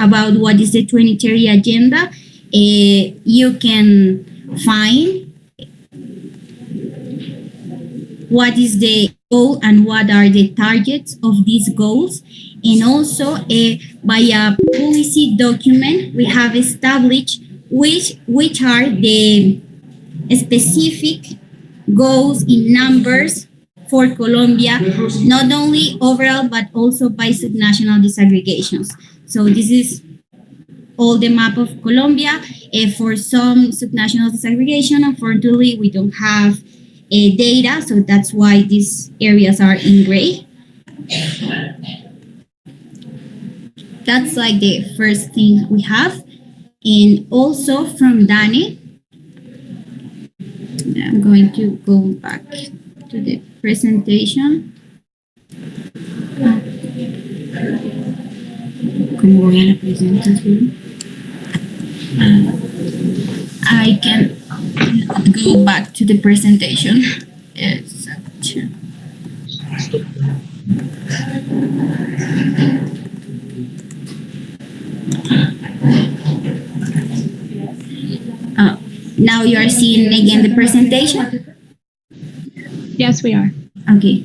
about what is the 2030 agenda, you can find what is the goal and what are the targets of these goals. And also by a policy document, we have established which are the specific goals in numbers for Colombia, not only overall, but also by subnational disaggregations. So this is all the map of Colombia. For some subnational disaggregation, unfortunately, we don't have data, so that's why these areas are in gray. That's like the first thing we have. And also from Dani, I'm going to go back to the presentation. ¿Cómo voy a la presentación? I can go back to the presentation. Yes. Now you are seeing again the presentation? Yes, we are. Okay.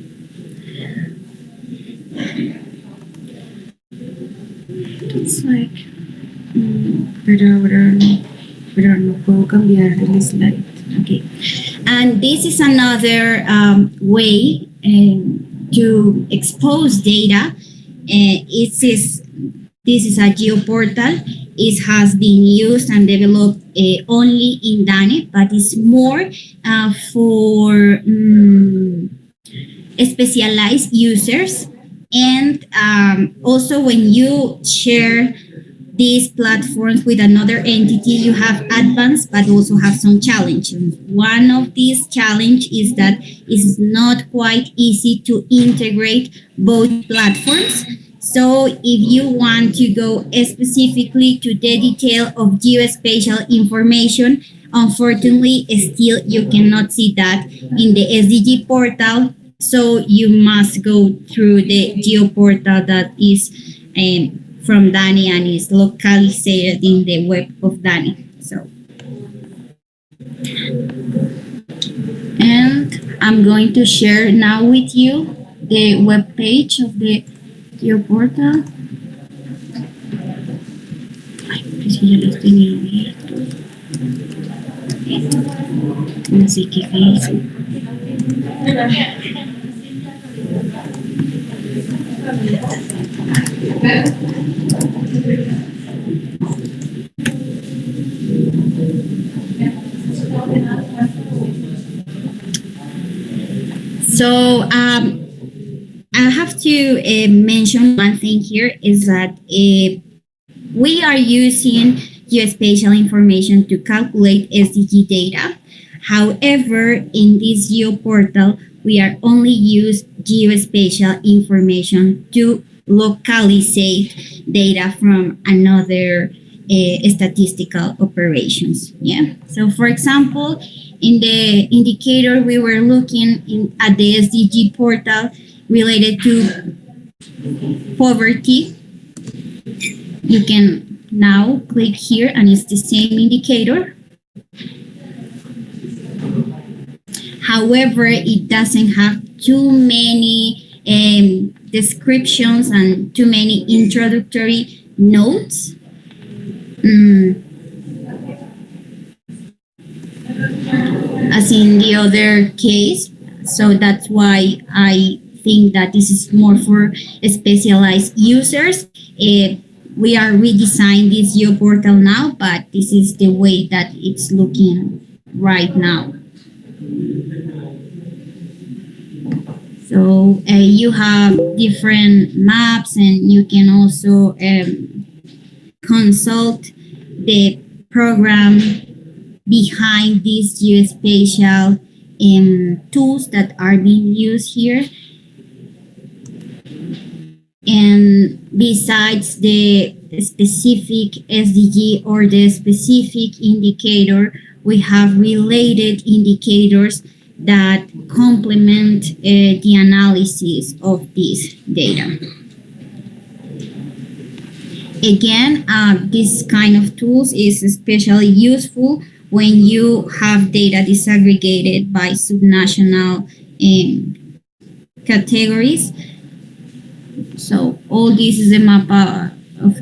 It's like, pero no puedo cambiar el slide. Okay. And this is another way to expose data. This is a geoportal. It has been used and developed only in DANE, but it's more for specialized users. And also when you share these platforms with another entity, you have advanced, but also have some challenges. One of these challenges is that it's not quite easy to integrate both platforms. So if you want to go specifically to the detail of geospatial information, unfortunately, still you cannot see that in the SDG portal. So you must go through the geoportal that is from DANI and is localized in the web of DANI. So, and I'm going to share now with you the web page of the geoportal. Ay, pues ya los tenía abiertos. No sé qué hice. So I have to mention one thing here is that we are using geospatial information to calculate SDG data. However, in this geoportal, we are only use geospatial information to localize data from another statistical operations. Yeah. So, for example, in the indicator we were looking at the SDG portal related to poverty, you can now click here and it's the same indicator. However, it doesn't have too many descriptions and too many introductory notes. As in the other case. So that's why I think that this is more for specialized users. We are redesigning this geoportal now, but this is the way that it's looking right now. So you have different maps and you can also consult the program behind these geospatial tools that are being used here. And besides the specific SDG or the specific indicator, we have related indicators that complement the analysis of this data. again, this kind of tools is especially useful when you have data disaggregated by subnational categories. So all this is a map of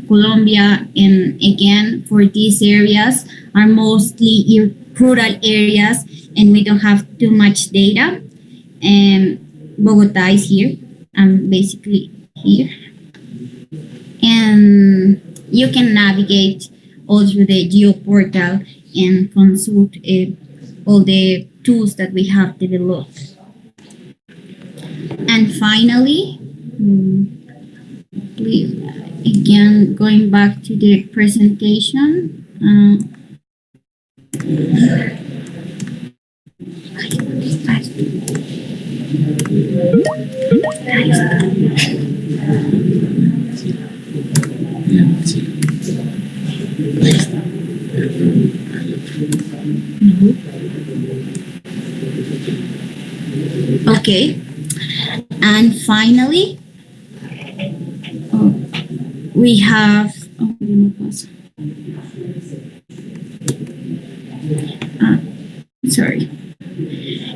Colombia, and again, for these areas are mostly rural areas, and we don't have too much data. And Bogota is here. I'm basically here, and you can navigate all through the geo portal and consult all the tools that we have developed. And finally, please, again, going back to the presentation. Okay, and finally, we have. Sorry.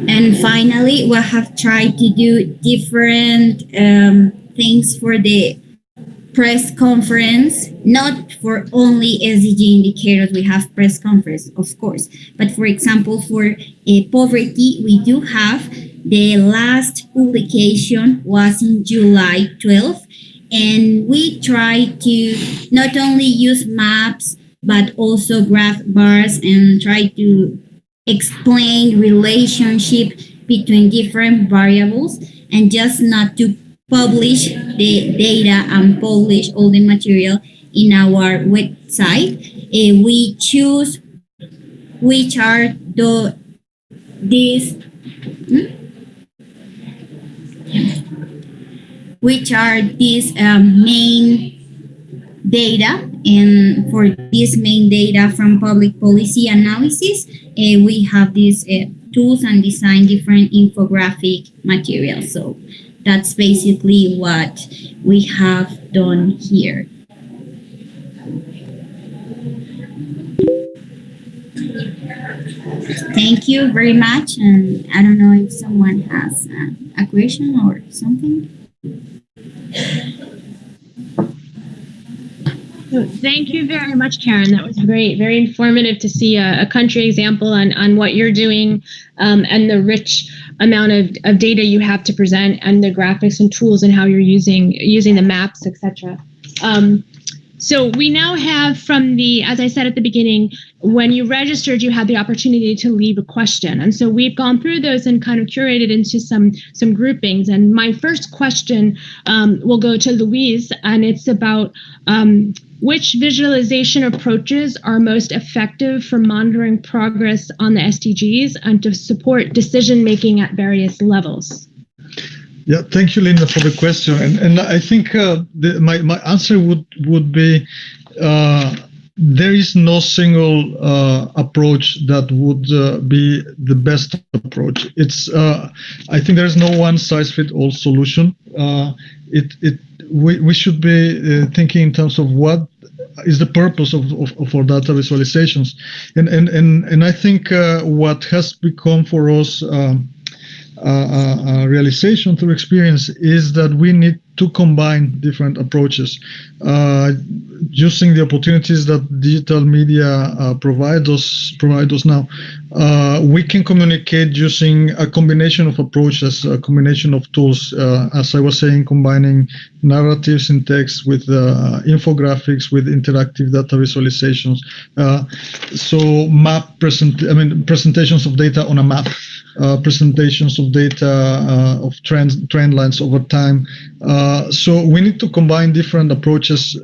And finally, we have tried to do different things for the press conference, not for only SDG indicators. We have press conference, of course, but for example, for poverty, we do have the last publication was in July 12th, and we try to not only use maps but also graph bars and try to explain relationship between different variables, and just not to publish the data and publish all the material in our website. We choose which are these main data, and for this main data from public policy analysis, we have these tools and design different infographic materials. So that's basically what we have done here. Thank you very much, and I don't know if someone has a question or something. Thank you very much, Karen. That was great. Very informative to see a country example on what you're doing, and the rich amount of data you have to present, and the graphics and tools and how you're using the maps, etc. So we now have as I said at the beginning, when you registered, you had the opportunity to leave a question. And so we've gone through those and kind of curated into some groupings. And my first question will go to Louise, and it's about which visualization approaches are most effective for monitoring progress on the SDGs and to support decision-making at various levels? Yeah, thank you, Linda, for the question. And I think my answer would be there is no single approach that would be the best approach. It's I think there is no one size fits all solution. We should be thinking in terms of what is the purpose of our data visualizations, and I think what has become for us a realization through experience is that we need to combine different approaches, using the opportunities that digital media provide us now. We can communicate using a combination of approaches, a combination of tools, as I was saying, combining narratives in text with infographics, with interactive data visualizations. So presentations of data on a map, presentations of data of trend lines over time. So we need to combine different approaches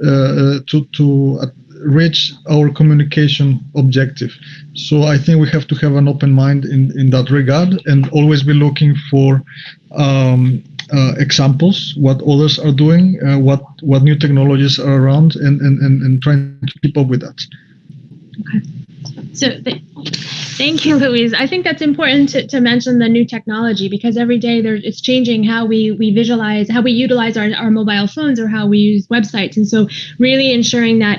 to reach our communication objective. So I think we have to have an open mind in that regard, and always be looking for examples, what others are doing, what new technologies are around, and trying to keep up with that. Okay. So Thank you, Louise. I think that's important to mention the new technology, because every day it's changing how we visualize, how we utilize our mobile phones, or how we use websites. And so really ensuring that